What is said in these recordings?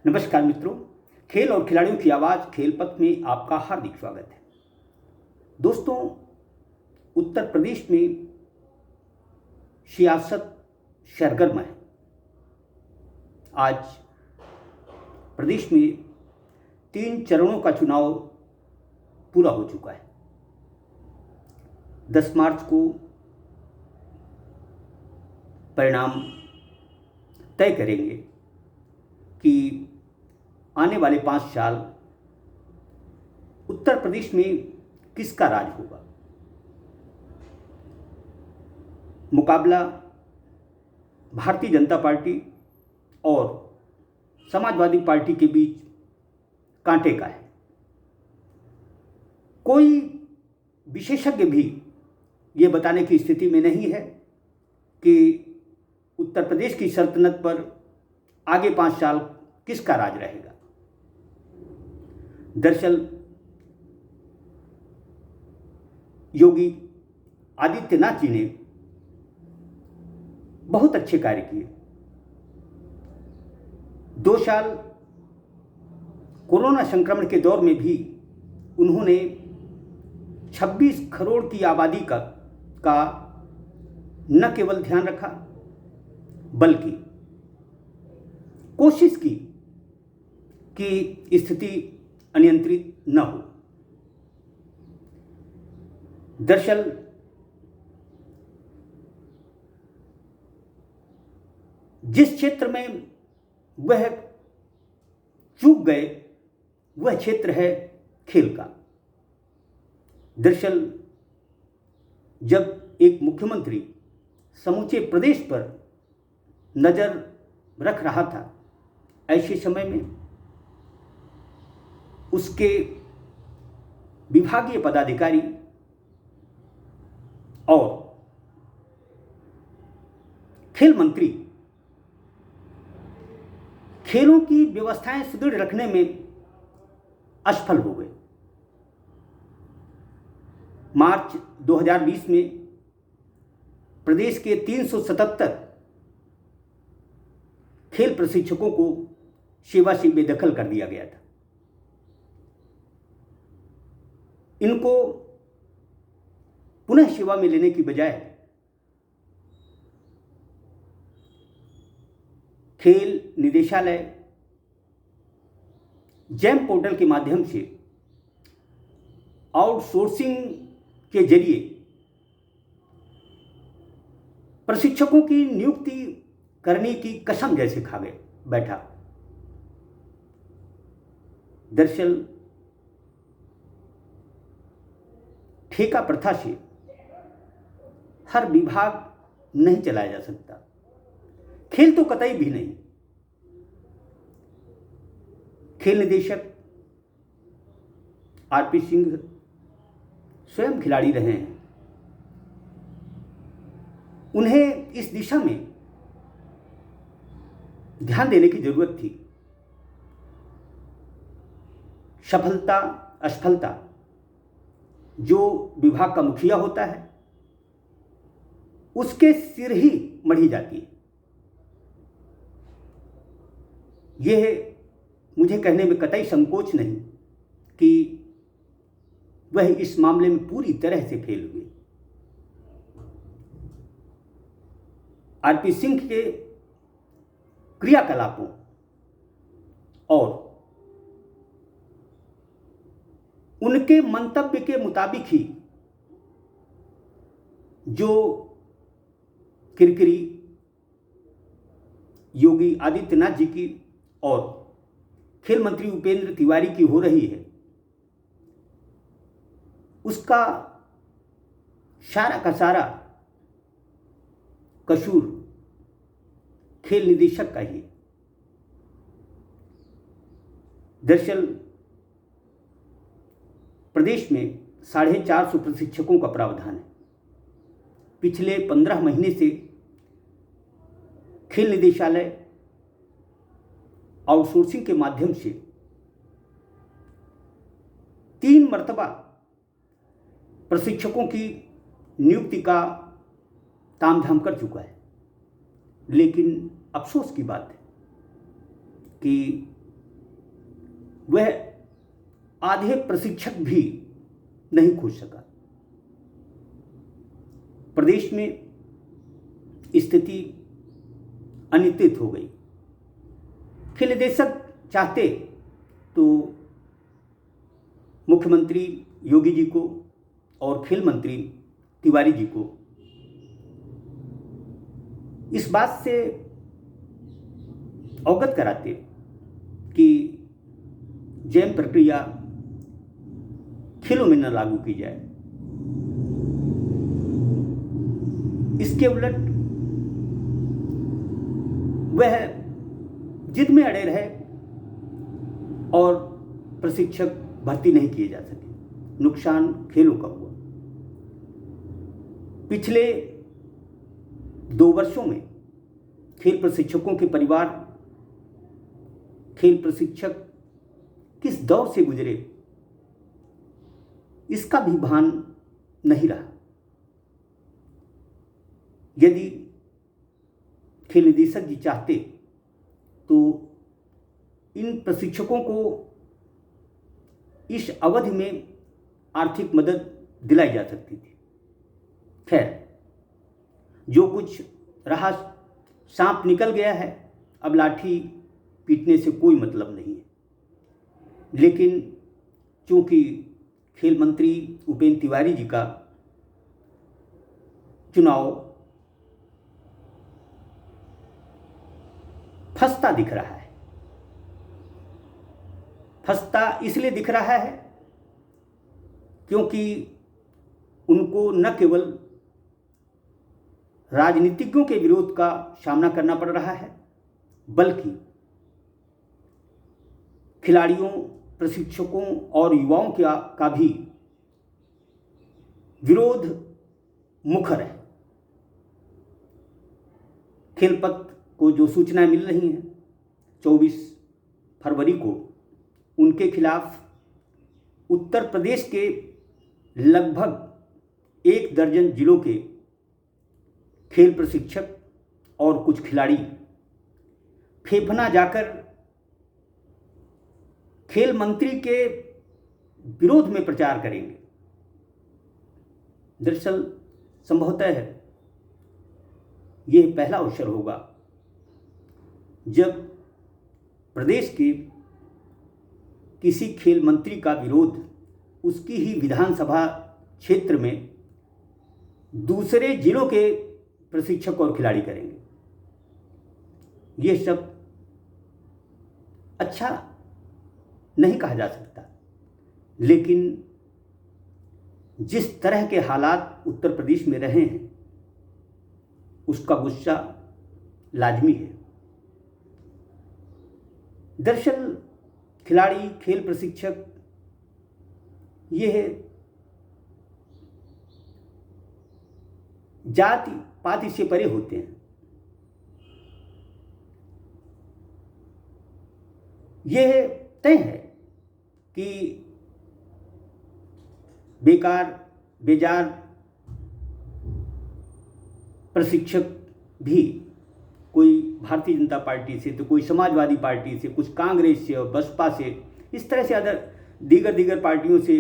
नमस्कार मित्रों, खेल और खिलाड़ियों की आवाज़ खेल पथ में आपका हार्दिक स्वागत है। दोस्तों, उत्तर प्रदेश में सियासत सरगर्म है। आज प्रदेश में 3 चरणों का चुनाव पूरा हो चुका है। 10 मार्च को परिणाम तय करेंगे कि आने वाले 5 साल उत्तर प्रदेश में किसका राज होगा। मुकाबला भारतीय जनता पार्टी और समाजवादी पार्टी के बीच कांटे का है। कोई विशेषज्ञ भी ये बताने की स्थिति में नहीं है कि उत्तर प्रदेश की सल्तनत पर आगे 5 साल किसका राज रहेगा। दरअसल योगी आदित्यनाथ जी ने बहुत अच्छे कार्य किए। 2 साल कोरोना संक्रमण के दौर में भी उन्होंने 26 करोड़ की आबादी का न केवल ध्यान रखा बल्कि कोशिश की कि स्थिति अनियंत्रित न हो। दरअसल जिस क्षेत्र में वह चूक गए वह क्षेत्र है खेल का। दरअसल जब एक मुख्यमंत्री समूचे प्रदेश पर नज़र रख रहा था, ऐसे समय में उसके विभागीय पदाधिकारी और खेल मंत्री खेलों की व्यवस्थाएं सुदृढ़ रखने में असफल हो गए। मार्च 2020 में प्रदेश के 377 खेल प्रशिक्षकों को सेवा से बेदखल कर दिया गया था। इनको पुनः सेवा में लेने की बजाय खेल निदेशालय जैम पोर्टल के माध्यम से आउटसोर्सिंग के जरिए प्रशिक्षकों की नियुक्ति करने की कसम जैसे खा गए बैठा। दरअसल ठेका प्रथा से हर विभाग नहीं चलाया जा सकता, खेल तो कतई भी नहीं। खेल निदेशक आरपी सिंह स्वयं खिलाड़ी रहे हैं। उन्हें इस दिशा में ध्यान देने की जरूरत थी। सफलता असफलता जो विभाग का मुखिया होता है उसके सिर ही मढ़ी जाती है। यह मुझे कहने में कतई संकोच नहीं कि वह इस मामले में पूरी तरह से फेल हुए। आरपी सिंह के क्रियाकलापों और उनके मंतव्य के मुताबिक ही जो किरकिरी योगी आदित्यनाथ जी की और खेल मंत्री उपेंद्र तिवारी की हो रही है, उसका सारा का सारा कसूर खेल निदेशक का ही। दरअसल प्रदेश में 450 प्रशिक्षकों का प्रावधान है। पिछले 15 महीने से खेल निदेशालय आउटसोर्सिंग के माध्यम से 3 मर्तबा प्रशिक्षकों की नियुक्ति का तामझाम कर चुका है। लेकिन अफसोस की बात है कि वह आधे प्रशिक्षक भी नहीं खोज सका। प्रदेश में स्थिति अनिश्चित हो गई। खेल निदेशक चाहते तो मुख्यमंत्री योगी जी को और खेल मंत्री तिवारी जी को इस बात से अवगत कराते कि जैम प्रक्रिया खेलों में न लागू की जाए। इसके उलट वह जिद में अड़े रहे और प्रशिक्षक भर्ती नहीं किए जा सके। नुकसान खेलों का हुआ। पिछले 2 वर्षों में खेल प्रशिक्षकों के परिवार, खेल प्रशिक्षक किस दौर से गुजरे इसका भी भान नहीं रहा। यदि खेल निदेशक जी चाहते तो इन प्रशिक्षकों को इस अवधि में आर्थिक मदद दिलाई जा सकती थी। खैर, जो कुछ रहा सांप निकल गया है, अब लाठी पीटने से कोई मतलब नहीं है। लेकिन चूंकि खेल मंत्री उपेंद्र तिवारी जी का चुनाव फंसता दिख रहा है। फंसता इसलिए दिख रहा है क्योंकि उनको न केवल राजनीतिज्ञों के विरोध का सामना करना पड़ रहा है, बल्कि खिलाड़ियों, प्रशिक्षकों और युवाओं का भी विरोध मुखर है। खेलपथ को जो सूचनाएं मिल रही हैं, 24 फरवरी को उनके खिलाफ उत्तर प्रदेश के लगभग 1 दर्जन जिलों के खेल प्रशिक्षक और कुछ खिलाड़ी फेफना जाकर खेल मंत्री के विरोध में प्रचार करेंगे। दरअसल संभवतः यह पहला अवसर होगा जब प्रदेश के किसी खेल मंत्री का विरोध उसकी ही विधानसभा क्षेत्र में दूसरे जिलों के प्रशिक्षक और खिलाड़ी करेंगे। ये सब अच्छा नहीं कहा जा सकता, लेकिन जिस तरह के हालात उत्तर प्रदेश में रहे हैं उसका गुस्सा लाजमी है। दरअसल खिलाड़ी, खेल प्रशिक्षक ये जाति पाति से परे होते हैं। यह तय है कि बेजार प्रशिक्षक भी कोई भारतीय जनता पार्टी से, तो कोई समाजवादी पार्टी से, कुछ कांग्रेस से और बसपा से, इस तरह से दीगर पार्टियों से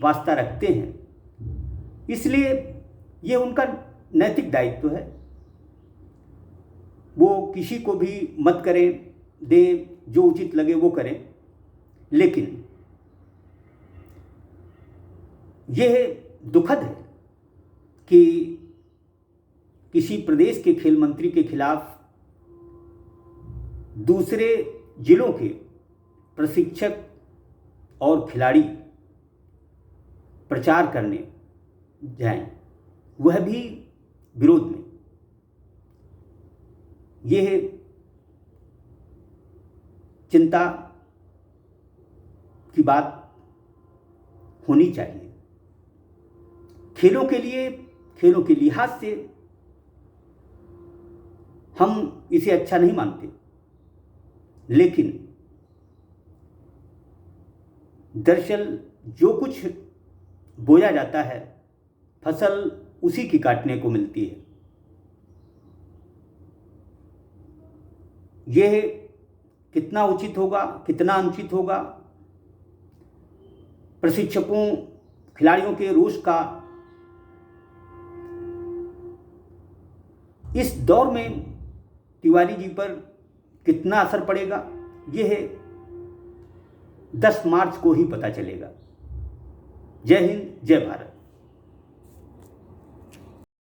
वास्ता रखते हैं। इसलिए ये उनका नैतिक दायित्व है। वो किसी को भी मत करें, दें, जो उचित लगे वो करें। लेकिन यह दुखद है कि किसी प्रदेश के खेल मंत्री के खिलाफ दूसरे जिलों के प्रशिक्षक और खिलाड़ी प्रचार करने जाएं, वह भी विरोध में। यह चिंता की बात होनी चाहिए। खेलों के लिए, खेलों के लिहाज से हम इसे अच्छा नहीं मानते, लेकिन दरअसल जो कुछ बोया जाता है फसल उसी की काटने को मिलती है। यह कितना उचित होगा, कितना अनुचित होगा, प्रशिक्षकों खिलाड़ियों के रोष का इस दौर में तिवारी जी पर कितना असर पड़ेगा, यह 10 मार्च को ही पता चलेगा। जय हिंद, जय भारत।